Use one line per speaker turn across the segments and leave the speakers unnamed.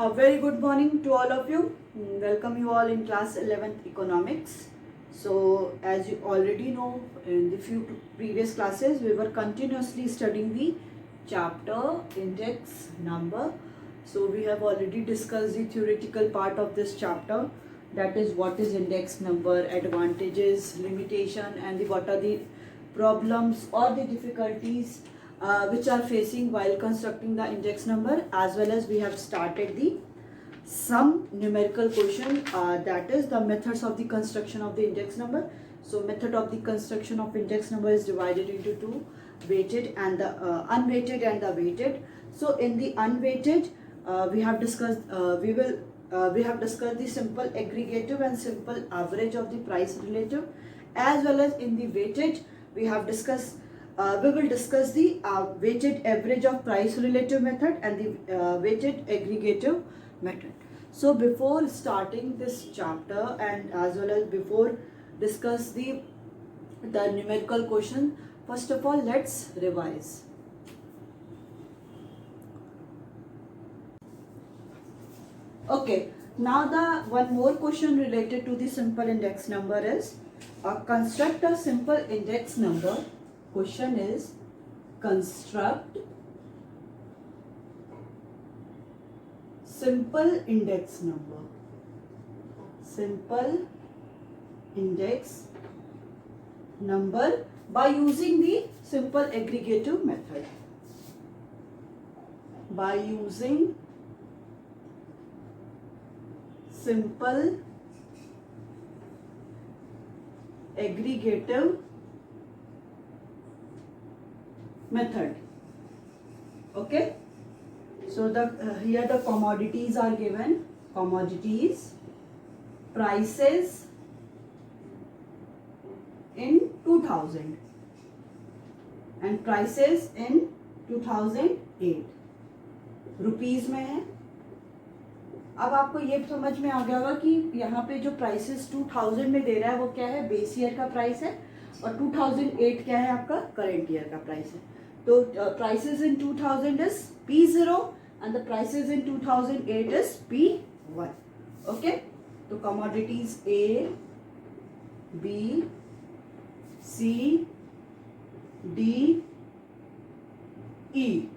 A very good morning to all of you. Welcome you all in class 11th economics. So as you already know, in the few previous classes we were continuously studying the chapter index number. So we have already discussed the theoretical part of this chapter, that is what is index number, advantages, limitation, and what are the problems or the difficulties which are facing while constructing the index number, as well as we have started the some numerical question, that is the methods of the construction of the index number. So method of the construction of index number is divided into two, weighted and the unweighted and the weighted. So in the unweighted we have discussed the simple aggregative and simple average of the price relative, as well as in the weighted we will discuss the weighted average of price relative method and the weighted aggregative method. So before starting this chapter and as well as before discuss the numerical question, first of all let's revise. Okay, now the one more question related to the simple index number is construct a simple index number. Question is construct simple index number. Simple index number by using the simple aggregative method. By using simple aggregative method. Okay, so the here the commodities are given. Commodities, prices in 2000 and prices in 2008 rupees में है. अब आपको ये समझ में आ गया होगा कि यहाँ पे जो प्राइसेस 2000 में दे रहा है वो क्या है, बेस ईयर का प्राइस है, और 2008 क्या है, आपका करंट ईयर का प्राइस है. तो prices in 2000 is P0 and the prices in 2008 is P1. Okay, तो commodities A, B, C, D, E,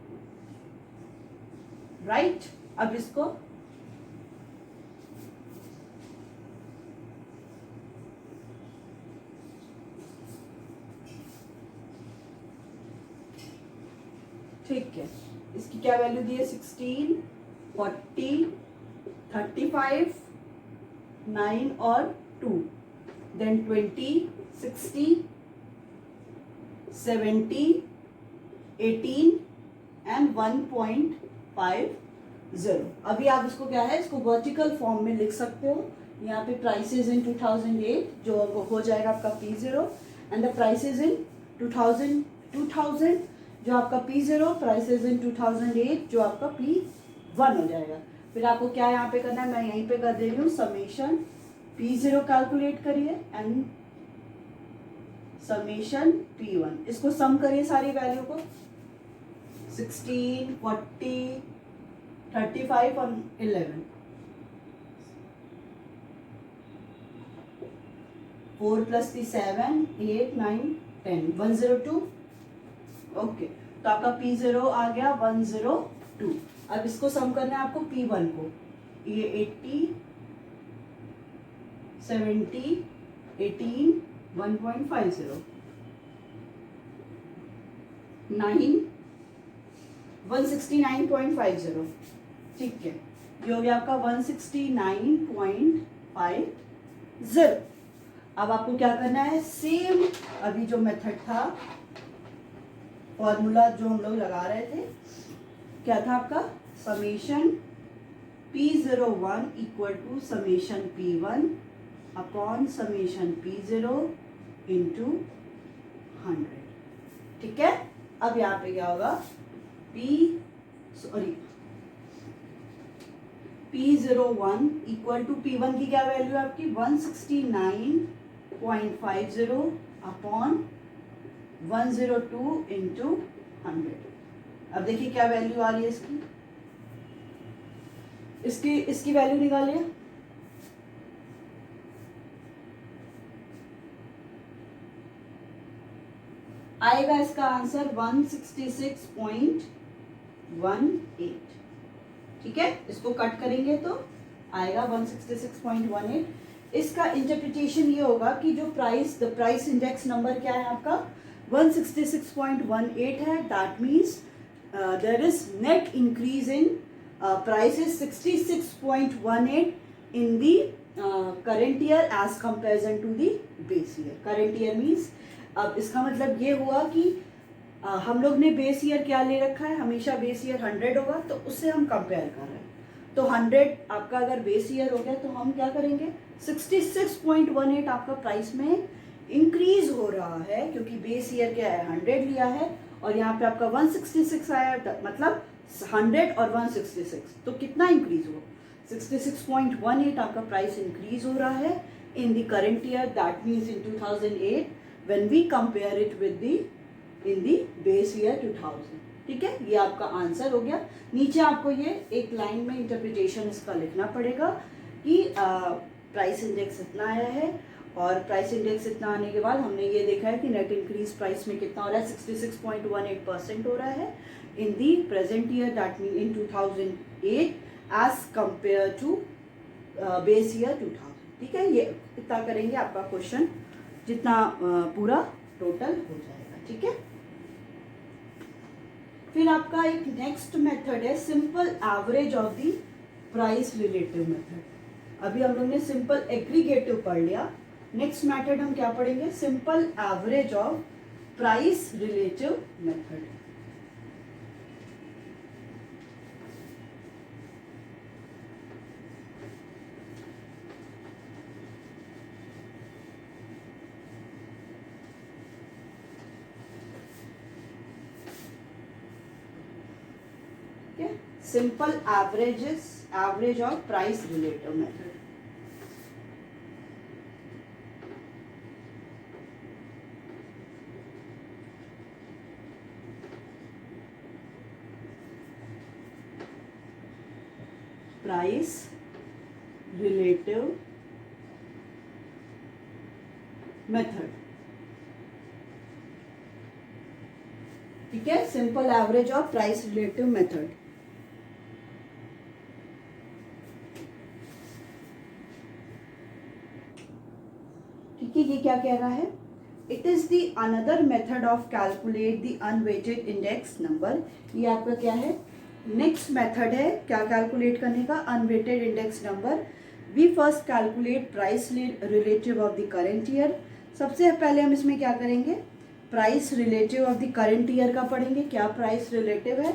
right? अब इसको ठीक है, इसकी क्या वैल्यू दी है, 16, 40, 35, 9 और 2, देन 20, 60, 70, 18 एंड 1.50. अभी आप इसको क्या है, इसको वर्टिकल फॉर्म में लिख सकते हो. यहाँ पे प्राइसेस इन 2008 जो हो जाएगा आपका P0 and the prices in 2000 जो आपका P0, प्राइसेस इन 2008 जो आपका P1 हो जाएगा. फिर आपको क्या यहाँ पे करना है, मैं यहीं पे कर दे रही हूँ, समेशन P0 कैलकुलेट करिए एंड समेशन P1. इसको सम करिए सारी वैल्यू को, 16, 40, 35 और 11. 4 प्लस 3 7, 8, 9, 10, 102. ओके, तो आपका P0 आ गया 102. अब इसको सम करना है आपको P1 को, ये 80, 70, 18, 1.50, 9, 169.50. ठीक है, ये हो गया आपका 169.50. अब आपको क्या करना है, सेम अभी जो मेथड था, फॉर्मूला जो हम लोग लगा रहे थे, क्या था आपका, summation P01 equal to summation P1 upon summation P0 into 100. ठीक है, अब यहाँ पे क्या होगा, P01 इक्वल टू P1 की क्या वैल्यू है आपकी, 169.50 अपॉन 102 इंटू 100. अब देखिए क्या वैल्यू आ रही है इसकी, इसकी वैल्यू निकालिए। आएगा इसका आंसर 166.18। ठीक है, इसको कट करेंगे तो आएगा 166.18। इसका इंटरप्रिटेशन ये होगा कि जो द प्राइस इंडेक्स नंबर क्या है आपका 166.18 है। That means there is net increase in prices 66.18 in the current year as comparison to the base year. Current year means अब इसका मतलब ये हुआ कि हम लोग ने बेस ईयर क्या ले रखा है, हमेशा बेस ईयर 100 होगा, तो उससे हम कंपेयर कर रहे हैं। तो 100 आपका अगर बेस ईयर हो गया तो हम क्या करेंगे 66.18 आपका प्राइस में इंक्रीज हो रहा है, क्योंकि बेस ईयर क्या है 100 लिया है और यहाँ पे आपका 166 आया, मतलब 100 और 166, तो कितना इंक्रीज हुआ 66.18 आपका प्राइस इंक्रीज हो रहा है in the current year. That means in 2008 when we compare it with the in the base year 2000। ठीक है, ये आपका आंसर हो गया। नीचे आपको ये एक लाइन में इंटरप्रिटेशन इसका लिखना पड़ेगा कि प्राइस इंडेक्स इतना आया है और प्राइस इंडेक्स इतना आने के बाद हमने ये देखा है कि नेट इंक्रीज प्राइस में कितना हो रहा है 66.18% हो रहा है in the present year, that mean in 2008 as compare to base year 2000। ठीक है, ये इतना करेंगे आपका क्वेश्चन जितना पूरा टोटल हो जाएगा। ठीक है, फिर आपका एक नेक्स्ट मेथड है simple average of the price relative method. अभी हम लोग ने सिंपल एग्रीगेटिव पढ़ लिया। नेक्स्ट मेथड हम क्या पढ़ेंगे, simple average of price relative method. Simple average of price relative method. Price relative method. ठीक है, simple average of price relative method. ठीक है, ये क्या कह रहा है, it is the another method of calculate the unweighted index number. ये आपका क्या है, नेक्स्ट मेथड है क्या कैलकुलेट करने का, unweighted index number. We first calculate price relative of the current year. सबसे पहले हम इसमें क्या करेंगे, price relative of the current year का पढ़ेंगे। क्या प्राइस रिलेटिव है,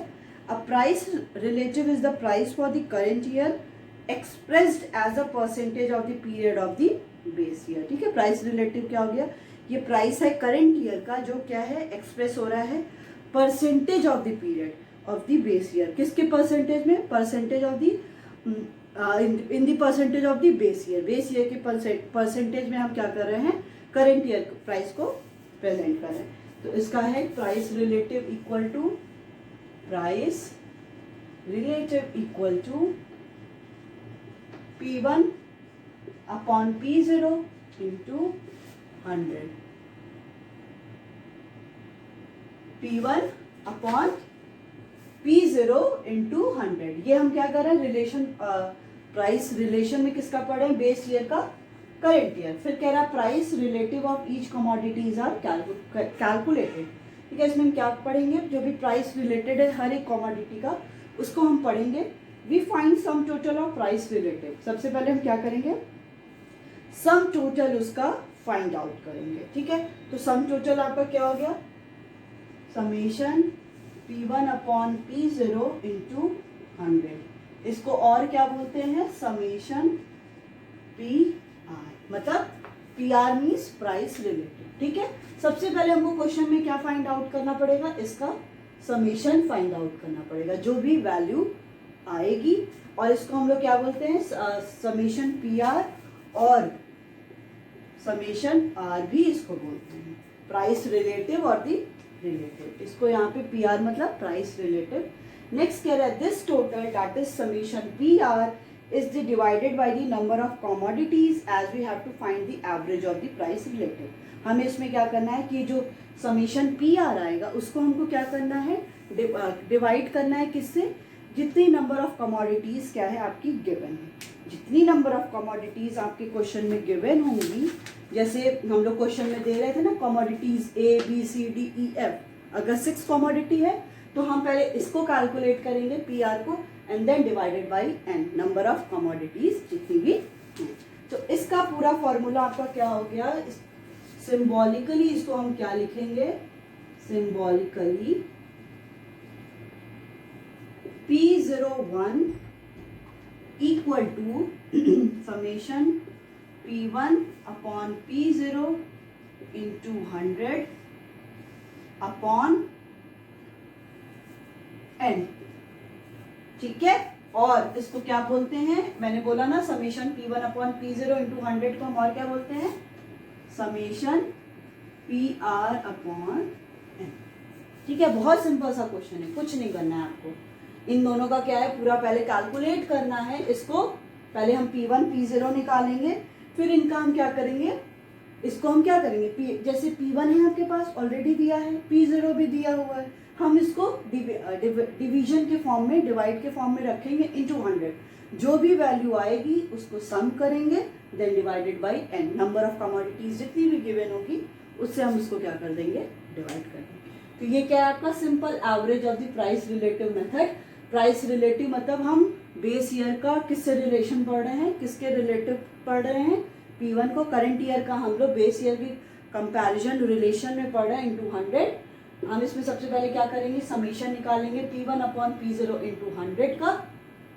a price relative is the price for the current year expressed as a percentage of the period of the base year. ठीक है, प्राइस रिलेटिव क्या हो गया, ये प्राइस है करेंट ईयर का जो क्या है एक्सप्रेस हो रहा है percentage of the period of the base year. किसके परसेंटेज में, percentage of the in the percentage of the base year. Base year के परसेंटेज में हम क्या कर रहे हैं, करेंट ईयर प्राइस को प्रेजेंट कर रहे हैं। तो इसका है price relative equal to price relative equal to P1 upon P0 into 100। P1 upon P0 into 100। ये हम क्या कर रहे हैं, रिलेशन प्राइस रिलेशन में किसका पढ़े हैं, बेस ईयर का करेंट ईयर। फिर कह रहा है price relative of each commodities are calculated. ठीक है, इसमें हम क्या पढ़ेंगे, जो भी प्राइस रिलेटेड है हर एक कमोडिटी का उसको हम पढ़ेंगे। We find sum total of price relative. सबसे पहले हम क्या करेंगे, सम टोटल उसका फाइंड आउट करेंगे। ठीक है, तो सम टोटल आपका क्या हो गया, summation P1 upon P0 into 100। इसको और क्या बोलते हैं, समेशन PR, मतलब PR मीन्स प्राइस रिलेटिव। ठीक है, सबसे पहले हमको क्वेश्चन में क्या फाइंड आउट करना पड़ेगा, इसका समेशन फाइंड आउट करना पड़ेगा, जो भी वैल्यू आएगी। और इसको हम लोग क्या बोलते हैं, समेशन PR और समेशन R भी इसको बोलते हैं, प्राइस रिलेटिव और दी रिलेटिव। इसको यहाँ पे PR मतलब प्राइस रिलेटिव, नेक्स्ट कह रहा है this total that is summation P R is the divided by the number of commodities as we have to find the average of the price relative. हमें इसमें क्या करना है कि जो समीशन पी आर आएगा उसको हमको क्या करना है, डिवाइड करना है किससे, जितनी नंबर ऑफ कमोडिटीज क्या है आपकी गिवन है, जितनी नंबर ऑफ कमोडिटीज आपके क्वेश्चन में गिवन होंगी, जैसे हम लोग क्वेश्चन में दे रहे थे ना commodities A B C D E F, अगर 6 कमोडिटी है तो हम पहले इसको कैलकुलेट करेंगे पी आर को and then divided by N, number of commodities जितनी भी हैं. तो इसका पूरा फॉर्मूला आपका क्या हो गया, सिंबॉलिकली इसको हम क्या लिखेंगे, symbolically P01 equal to summation P1 upon P0 into 100 upon n. ठीक है, और इसको क्या बोलते हैं, मैंने बोला ना summation P1 upon P0 into 100 को हम और क्या बोलते हैं, समेशन PR अपॉन n. ठीक है, बहुत सिंपल सा क्वेश्चन है, कुछ नहीं करना है आपको. इन दोनों का क्या है, पूरा पहले कैलकुलेट करना है. इसको पहले हम P1 P0 निकालेंगे, फिर इनका हम क्या करेंगे, इसको हम क्या करेंगे, जैसे P1 है आपके पास ऑलरेडी दिया है, P0 भी दिया हुआ है, हम इसको डिवीजन के फॉर्म में, डिवाइड के फॉर्म में रखेंगे इनटू 100. जो भी वैल्यू आएगी उसको सम करेंगे, then divided by n, number of commodities जितनी भी गिवन होगी उससे हम इसको क्या कर देंगे, डिवाइड कर देंगे. तो ये क्या है आपका simple average of the price relative method. Price relative मतलब हम बेस ईयर का किससे रिलेशन पढ़ रहे हैं, किसके रिलेटिव पढ़ रहे हैं, P1 को करंट ईयर का हम लोग बेस ईयर की कंपैरिजन रिलेशन में पढ़ रहे हैं इंटू 100. हम इसमें सबसे पहले क्या करेंगे, समीशन निकालेंगे P1 अपॉन P0 इंटू 100 का.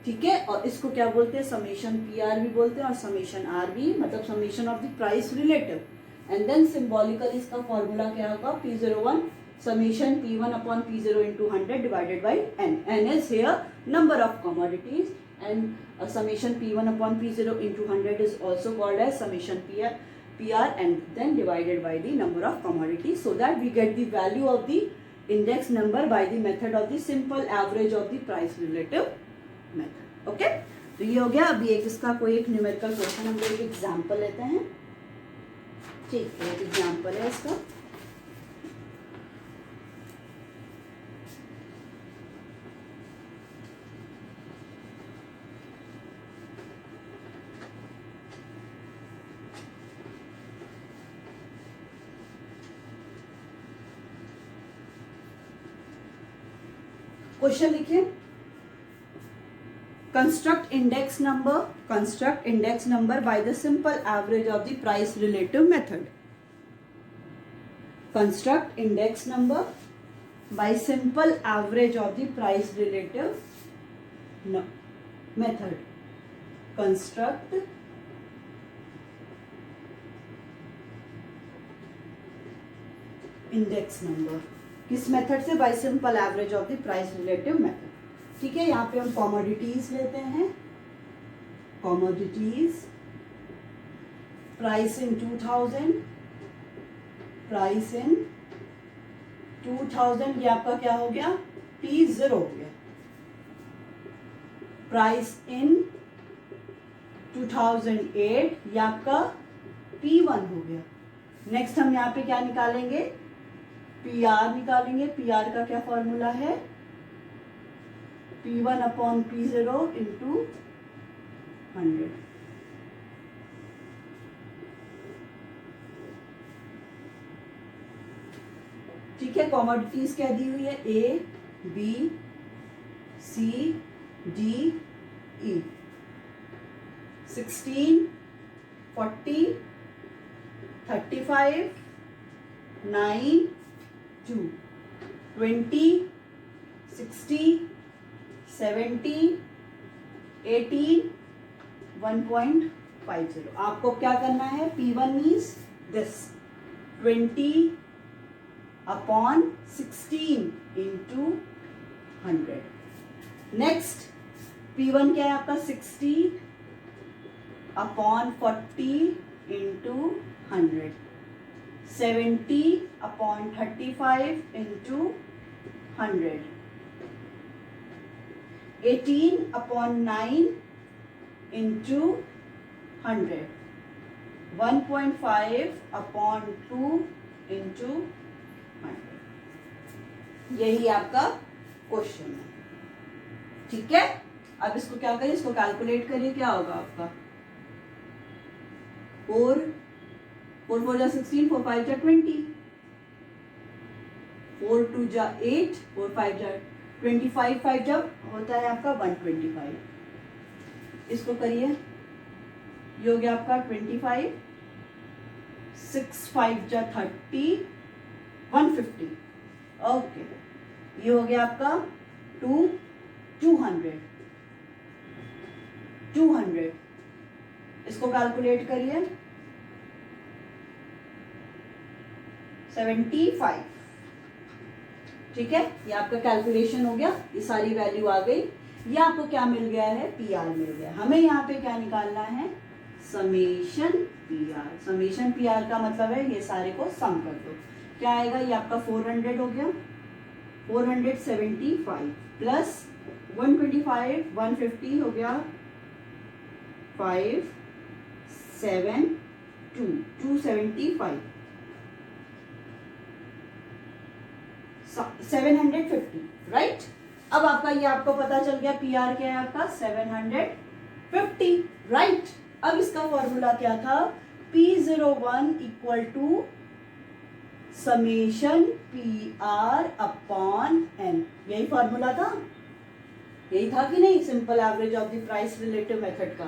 ठीक है, और इसको क्या बोलते हैं, समीशन PR भी बोलते हैं और समीशन R भी, मतलब summation of the price relative. And then symbolically इसका फॉर्मूला क्या होगा, P01 summation P1 upon P0 into 100 divided by n. n is here number of commodities and summation P1 upon P0 into 100 is also called as summation PR and then divided by the number of commodities, so that we get the value of the index number by the method of the simple average of the price relative method. Okay, तो ये हो गया. अभी एक इसका कोई एक numerical question हम लोग एग्जाम्पल लेते हैं. ठीक है, एक एग्जाम्पल है इसका. क्वेश्चन लिखिए, construct index number by the simple average of the price relative method. Construct index number bye simple average of the price relative method. Construct index number किस मेथड से, bye simple average of the price relative method. ठीक है, यहाँ पे हम commodities लेते हैं. Commodities price in 2000, price in 2000 ये आपका क्या हो गया, P0 हो गया. प्राइस इन 2008 ये आपका P1 हो गया. नेक्स्ट हम यहाँ पे क्या निकालेंगे, PR निकालेंगे. PR का क्या फॉर्मूला है, P1 अपॉन P0 इंटू 100. ठीक है, कमोडिटीज क्या दी हुई है, A B C D E. 16 40 35 9 2 20 60 70 18 1.50. आपको क्या करना है, P1 means this 20 upon 16 into 100. Next P1 क्या है आपका 60 upon 40 into 100. 70 upon 35 into 100. 18/9 into 100, 1.5/2 into 100। यही आपका क्वेश्चन है, ठीक है। अब इसको क्या करिए, इसको कैलकुलेट करिए, क्या होगा आपका 4 4 जा 16, 4 5 जा 20, 4 2 जा 8, 4 5 जा 25, 5 जब होता है आपका 125। इसको करिए, ये हो गया आपका 25, 6 5 जा 30, 150। ओके, ये हो गया आपका 200। इसको कैलकुलेट करिए, 75, ठीक है। ये आपका कैलकुलेशन हो गया, ये सारी वैल्यू आ गई। ये आपको क्या मिल गया है, पीआर मिल गया। हमें यहाँ पे क्या निकालना है, समेशन पीआर। समेशन पीआर का मतलब है ये सारे को सम कर दो, क्या आएगा, ये आपका 400 हो गया, 475 प्लस 125, 150 हो गया 5 7 2 275, 750, राइट। अब आपका ये आपको पता चल गया पीआर क्या है आपका 750, राइट। अब इसका फॉर्मूला क्या था, P01 equal to summation PR अपॉन N। यही फॉर्मूला था, यही था कि नहीं, simple average of the price relative method का,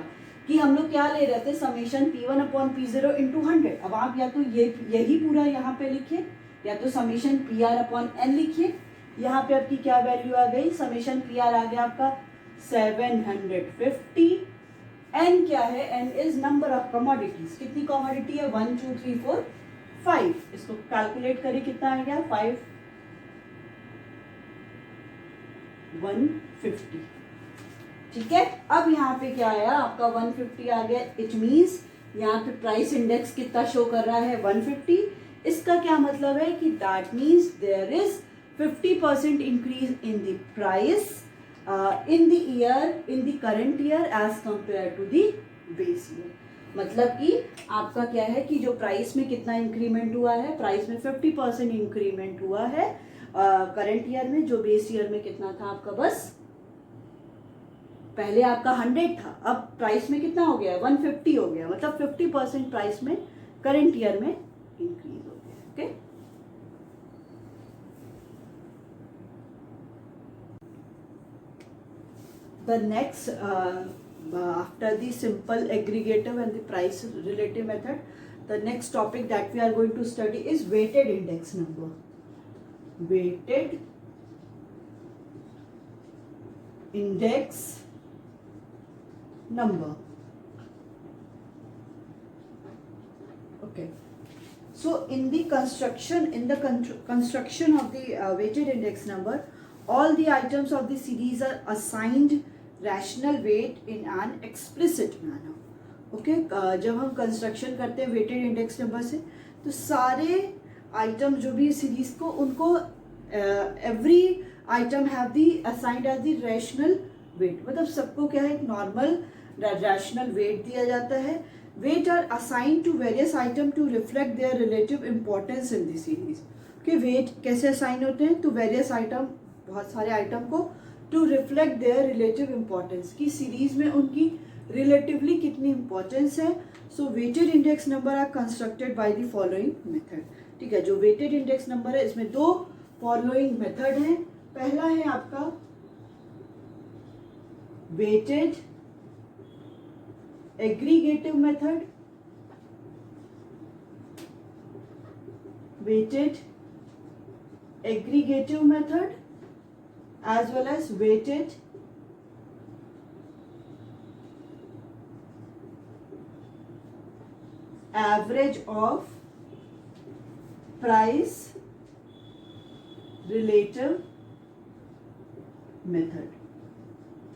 कि हम लोग क्या ले रहे थे, summation P1 upon P0 into 100। अब आप या तो यही पूरा यहाँ पे लिखिए, या तो समेशन PR अपॉन N लिखिए। यहाँ पे आपकी क्या वैल्यू आ गई, समेशन PR आ गया आपका 750। N क्या है, N is number of commodities. कितनी कमोडिटी है, 1 2 3 4 5। इसको कैलकुलेट करिए, कितना आ गया 150, ठीक है। अब यहाँ पे क्या आया आपका 150 आ गया। इट मीन्स यहाँ पे प्राइस इंडेक्स कितना शो कर रहा है, 150। इसका क्या मतलब है कि that means there is 50% increase in the price in the year, in the current year as compare to the base year. मतलब कि आपका क्या है कि जो प्राइस में कितना इंक्रीमेंट हुआ है, प्राइस में 50% इंक्रीमेंट हुआ है करंट ईयर में। जो बेस ईयर में कितना था आपका, बस पहले आपका 100 था, अब प्राइस में कितना हो गया, 150 हो गया। मतलब 50% प्राइस में करंट ईयर में इंक्रीज हो गया, okay. The next after the simple aggregative and the price relative method, the next topic that we are going to study is weighted index number. Weighted index number, okay. So in the construction of the weighted index number, all the items of the series are assigned rational weight in an explicit manner, okay. जब हम construction करते हैं weighted index number से, तो सारे item जो भी series को, उनको every item have the assigned as the rational weight. मतलब सबको क्या है, एक नॉर्मल रैशनल वेट दिया जाता है। Weight are assigned to various item to reflect their relative importance in the series. कि वेट कैसे असाइन होते हैं, तो वेरियस आइटम, बहुत सारे आइटम को, to reflect their relative importance, की सीरीज में उनकी रिलेटिवली कितनी इंपॉर्टेंस है। So weighted index number are constructed by the following method, ठीक है। जो वेटेड इंडेक्स नंबर है, इसमें दो फॉलोइंग मेथड हैं। पहला है आपका weighted aggregative method, weighted aggregative method as well as weighted average of price relative method,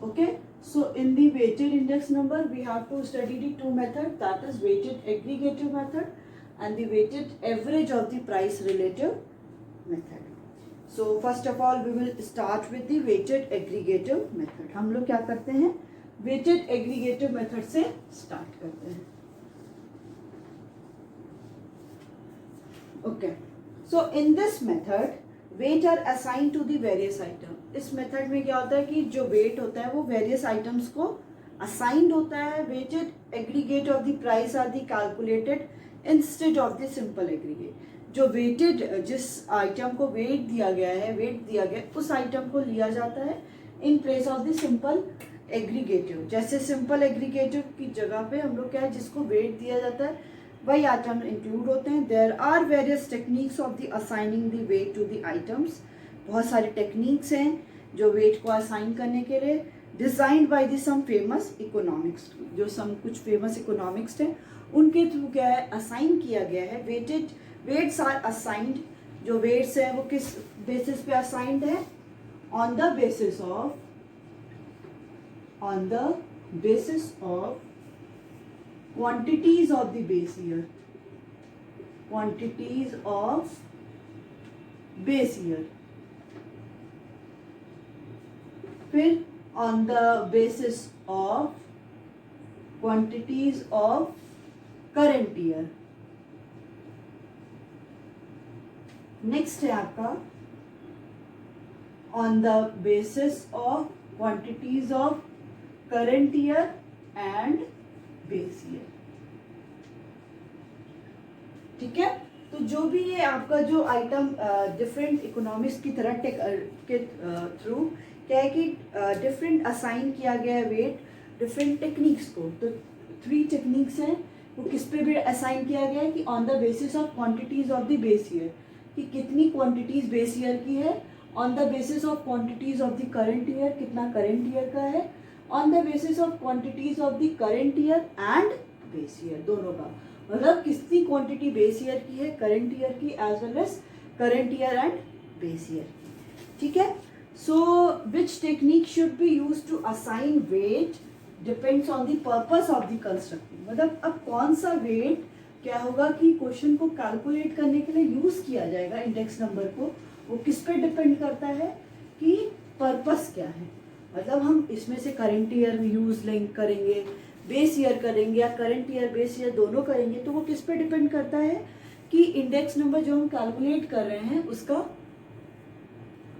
okay. So in the weighted index number we have to study the two methods, that is weighted aggregative method and the weighted average of the price relative method. So first of all we will start with the weighted aggregative method. हम लोग क्या करते हैं, weighted aggregative method से start करते हैं. Okay, so in this method weight are assign to the various item. इस method में क्या होता है कि जो वेट होता है वो वेरियस आइटम्स को असाइंड होता है. Weighted aggregate of the price are the calculated instead of the simple aggregate. जो वेटेड, जिस आइटम को वेट दिया गया है, उस आइटम को लिया जाता है in place of the simple aggregative. जैसे सिंपल एग्रीगेटिव की जगह पे हम लोग क्या है, जिसको वेट दिया जाता है वही आइटम इंक्लूड होते हैं. There are various techniques of the assigning the weight to the items. बहुत सारे टेक्निक्स हैं जो वेट को असाइन करने के लिए, designed by the some famous economics. जो सम कुछ फेमस इकोनॉमिक्स हैं उनके थ्रू क्या है, असाइन किया गया है. Weights are assigned. जो वेट्स हैं वो किस बेसिस पे असाइंड है, on the basis of quantities of the base year. फिर on the basis of quantities of current year. Next है आपका on the basis of quantities of current year and base year. ठीक है, तो जो भी ये आपका जो आइटम डिफरेंट इकोनॉमिक्स की तरह के थ्रू क्या है कि डिफरेंट असाइन किया गया है वेट डिफरेंट टेक्निक्स को. तो 3 टेक्निक्स हैं वो किस पे भी असाइन किया गया है कि on the basis of quantities of the base year, कि कितनी क्वांटिटीज बेस ईयर की है. On the basis of quantities of the current year, कितना करंट ईयर का है. On the basis of quantities of the current year and base year, दोनों का मतलब कितनी क्वांटिटी बेस ईयर की है, करंट ईयर की, as well as current year and base year. ठीक है, so which technique should be use to assign weight depends on the purpose of the constructing. मतलब अब कौन सा वेट क्या होगा कि क्वेश्चन को कैलकुलेट करने के लिए यूज किया जाएगा इंडेक्स नंबर को, वो किस पे डिपेंड करता है कि पर्पस क्या है. मतलब हम इसमें से करंट ईयर यूज लिंक करेंगे, बेस ईयर करेंगे, या करंट ईयर बेस ईयर दोनों करेंगे, तो वो किस पे डिपेंड करता है कि इंडेक्स नंबर जो हम कैलकुलेट कर रहे हैं उसका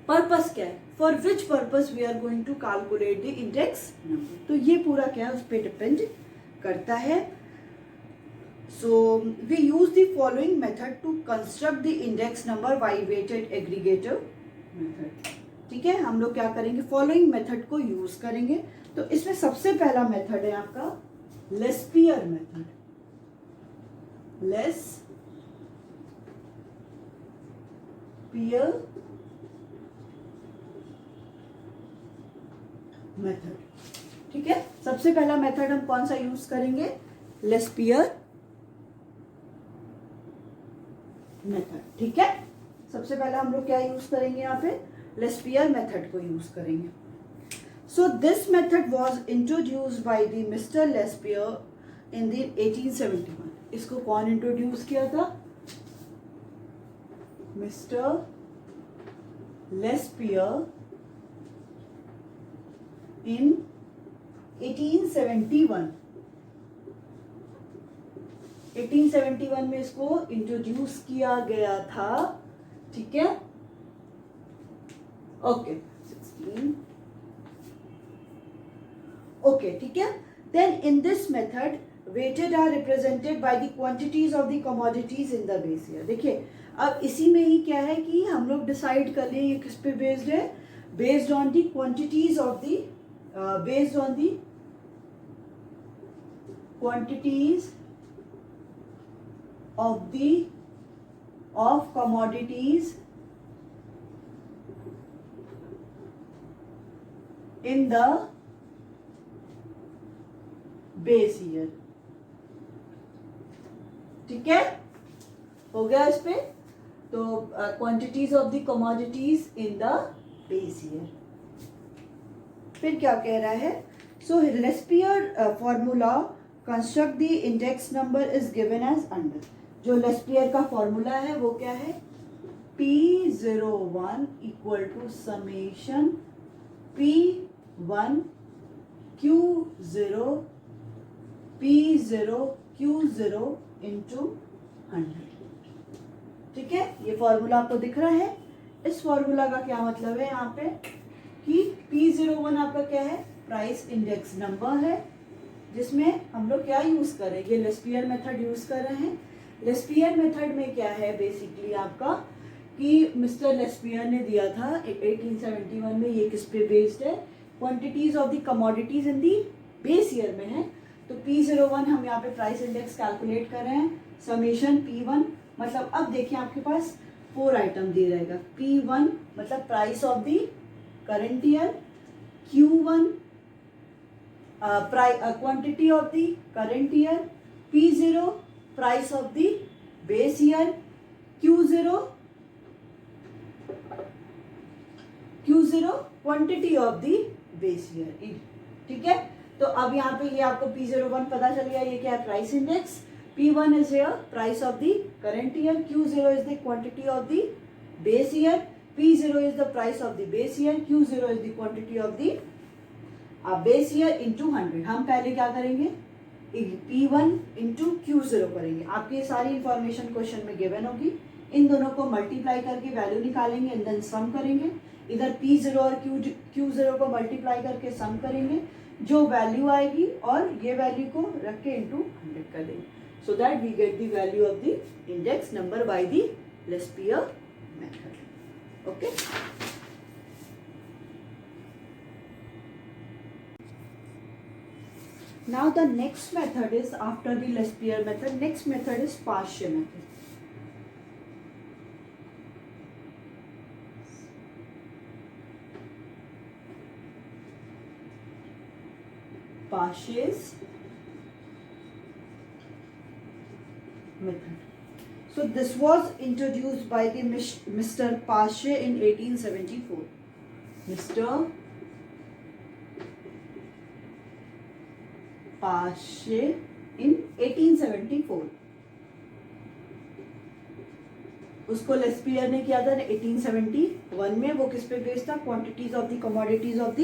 पर्पस क्या है, for which purpose we are going to calculate the index number. तो ये पूरा क्या है उस पर डिपेंड करता है. So we use the following method to construct the index number by weighted aggregative method. ठीक है, हम लोग क्या करेंगे, फॉलोइंग मेथड को यूज करेंगे. तो इसमें सबसे पहला मेथड है आपका लेस्पियर मेथड. Laspeyres method. ठीक है, सबसे पहला मेथड हम कौन सा यूज करेंगे, लेस्पियर मेथड. ठीक है, सबसे पहला हम लोग क्या यूज करेंगे, यहाँ पे लेस्पियर मेथड को यूज करेंगे. So this method was introduced by the Mr. Lespier in the 1871. इसको कौन इंट्रोड्यूस किया था, मिस्टर लेस्पियर इन 1871. 1871 में इसको इंट्रोड्यूस किया गया था. ठीक है, ओके 16. ओके, ठीक है. Then in this method weighted are represented by the quantities of the commodities in the base year. देखिए अब इसी में ही क्या है कि हम लोग डिसाइड कर लें ये किस पे बेस्ड है, based on the quantities of the based on the quantities of commodities in the base year. ठीक है, हो गया इस पे. तो quantities of the commodities in the base year. फिर क्या कह रहा है, so Laspeyres formula construct the index number is given as under. जो लेस्पियर का फॉर्मूला है वो क्या है, P01 equal to summation P1 Q0 P0 Q0 into 100। ठीक है, ये फॉर्मूला आपको दिख रहा है। इस फॉर्मूला का क्या मतलब है यहाँ पे कि P01 आपका क्या है, प्राइस इंडेक्स नंबर है, जिसमें हम लोग क्या यूज करेंगे, लेस्पियर मेथड यूज कर रहे हैं। लेस्पियर मेथड में क्या है बेसिकली आपका कि मिस्टर लेस्पियर ने दिया था 1871 में, ये किस पे बेस्ड है, quantities of the commodities in the base year में है। तो P01 हम यहाँ पे प्राइस इंडेक्स कैलकुलेट कर रहे हैं, समेशन P1 मतलब अब देखिए आपके पास 4 आइटम दिए रहेगा। P1 मतलब price of the current year, Q1 quantity of the current year, P0 price of the base year, Q0 quantity of the base year. ठीक है, तो अब यहाँ पे ये आपको P01 पता चल गया, ये क्या है, price index. P1 is here price of the current year, Q0 is the quantity of the base year, P0 is the price of the base year, Q0 is the quantity of the base year into 100। हम पहले क्या करेंगे, P1 into Q0 करेंगे। आपकी ये सारी information question में given होगी, इन दोनों को मल्टीप्लाई करके वैल्यू निकालेंगे एंड देन सम करेंगे। इधर P0 और Q0 को मल्टीप्लाई करके सम करेंगे, जो वैल्यू आएगी और ये वैल्यू को रख के इंटू 100 कर देंगे, so that we get the value of the index number by the Lespier method. Okay. Now the next method is after the Lespier method. Next method is Paasche method. Paasche's method. So this was introduced by the Mr. Paasche in 1874. Mr. Paasche in 1874. उसको Laspeyres ने किया था 1871 में। वो किस पे based था, quantities of the commodities of the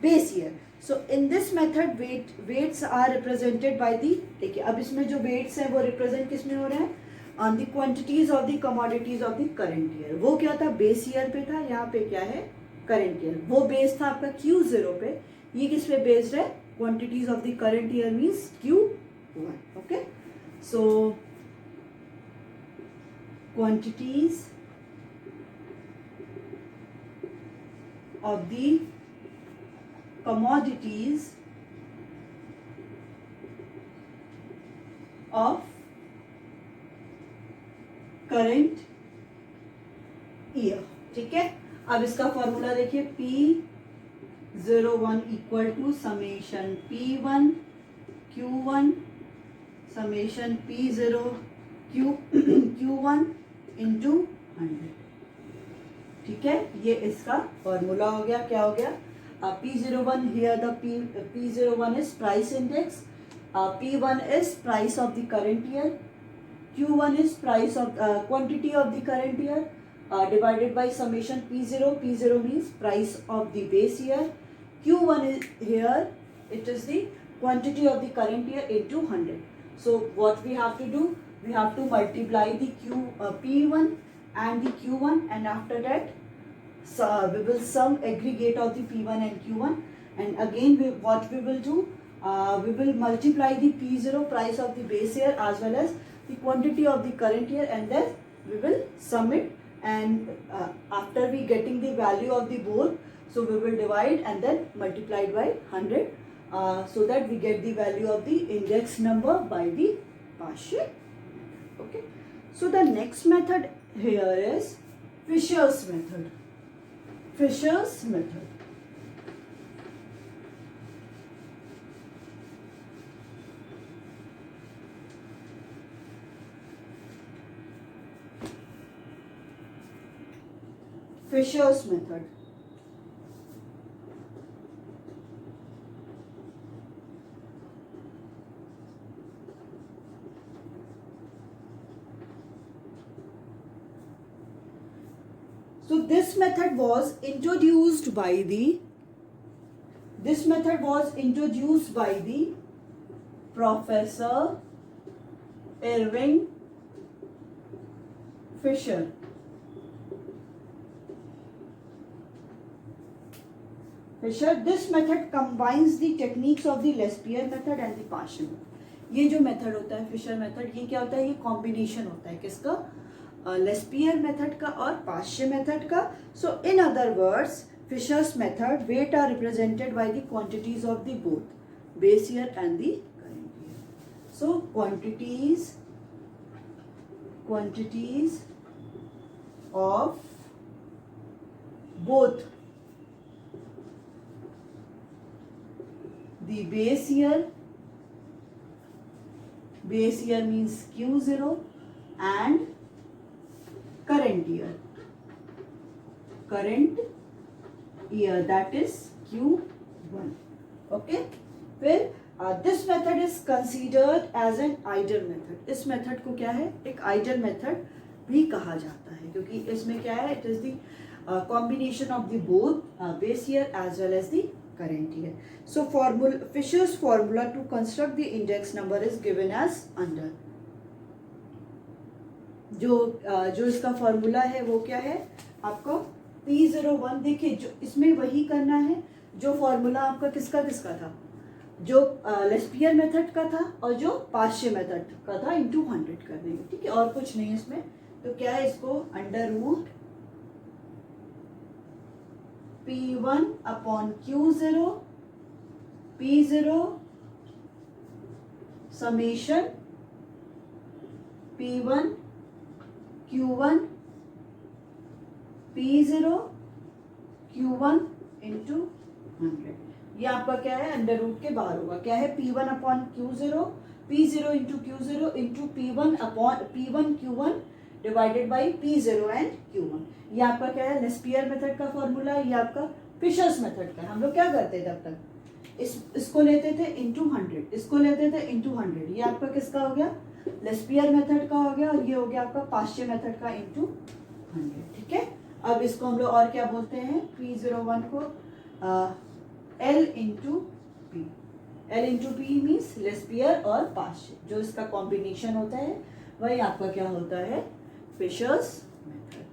base year. So in this method weights are represented by the, देखिए अब इसमें जो वेट्स हैं वो रिप्रेजेंट किस में हो रहे हैं, on the quantities of the commodities of the current year. वो क्या था, बेस ईयर पे था, यहाँ पे क्या है, करंट ईयर। वो बेस था आपका Q0 पे, ये किस पे बेस्ड है, quantities of the current year means Q1। Okay, so quantities of the commodities of current year। ठीक है, अब इसका फॉर्मूला देखिए, P01 equal to summation P1 Q1 summation P0 Q1 into 100। ठीक है, ये इसका फॉर्मूला हो गया। क्या हो गया, P01 here the P01 is price index, P1 is price of the current year, Q1 is price of quantity of the current year divided by summation P0, P0 means price of the base year, Q1 is here, it is the quantity of the current year into 100। So what we have to do, we have to multiply the P1 and the Q1, and after that we will sum aggregate of the P1 and Q1, and again what we will do, we will multiply the P0 price of the base year as well as the quantity of the current year, and then we will sum it, and after we getting the value of the both, so we will divide and then multiply it by 100, so that we get the value of the index number by the Paasche। Okay, so the next method here is Fisher's method। Fisher's method, Fisher's method। So this method was introduced by the Professor Irving Fisher. This method combines the techniques of the Lespier method and the Paschen method. ये जो method होता है Fisher method, ये क्या होता है? ये combination होता है किसका? लेस्पियर मेथड का और पाश्चे मेथड का. So in other words, Fisher's method weight are represented by the quantities of the both base year and the current year. So quantities of both the base year means Q0 and current year that is Q1. Okay, फिर this method is considered as an ideal method. इस method को क्या है? एक ideal method भी कहा जाता है, क्योंकि इसमें क्या है? It is the combination of the both base year as well as the current year. So Fisher's formula to construct the index number is given as under. जो इसका फॉर्मूला है वो क्या है आपको? P01. देखिए, जो इसमें वही करना है जो फॉर्मूला आपका किसका था, जो लेस्पियर मेथड का था और जो पाश्चे मेथड का था, इंटू 100 कर देंगे. ठीक है, और कुछ नहीं इसमें. तो क्या है? इसको under root P1 upon Q0 P0 summation P1 Q1 P0 Q1 into 100. ये आपका क्या है? अंडर रूट के बाहर होगा. क्या है? P1 upon Q0 P0 into Q0 into P1 upon P1 Q1 divided by P0 and Q1. ये आपका क्या है? लेस्पियर मेथड का फॉर्मूला है. ये आपका फिशर्स मेथड का है. हम लोग क्या करते थे तब तक? इसको लेते थे इंटू 100, इसको लेते थे इंटू 100. ये आपका किसका हो गया? लेस्पियर मेथड का हो गया. और ये हो गया आपका पाश्चे मेथड का इंटू 100. ठीक है, अब इसको हम लोग और क्या बोलते हैं? P01 को L into P. L into P means Laspeyres और पाश्चे. जो इसका कॉम्बिनेशन होता है वही आपका क्या होता है? Fisher's method.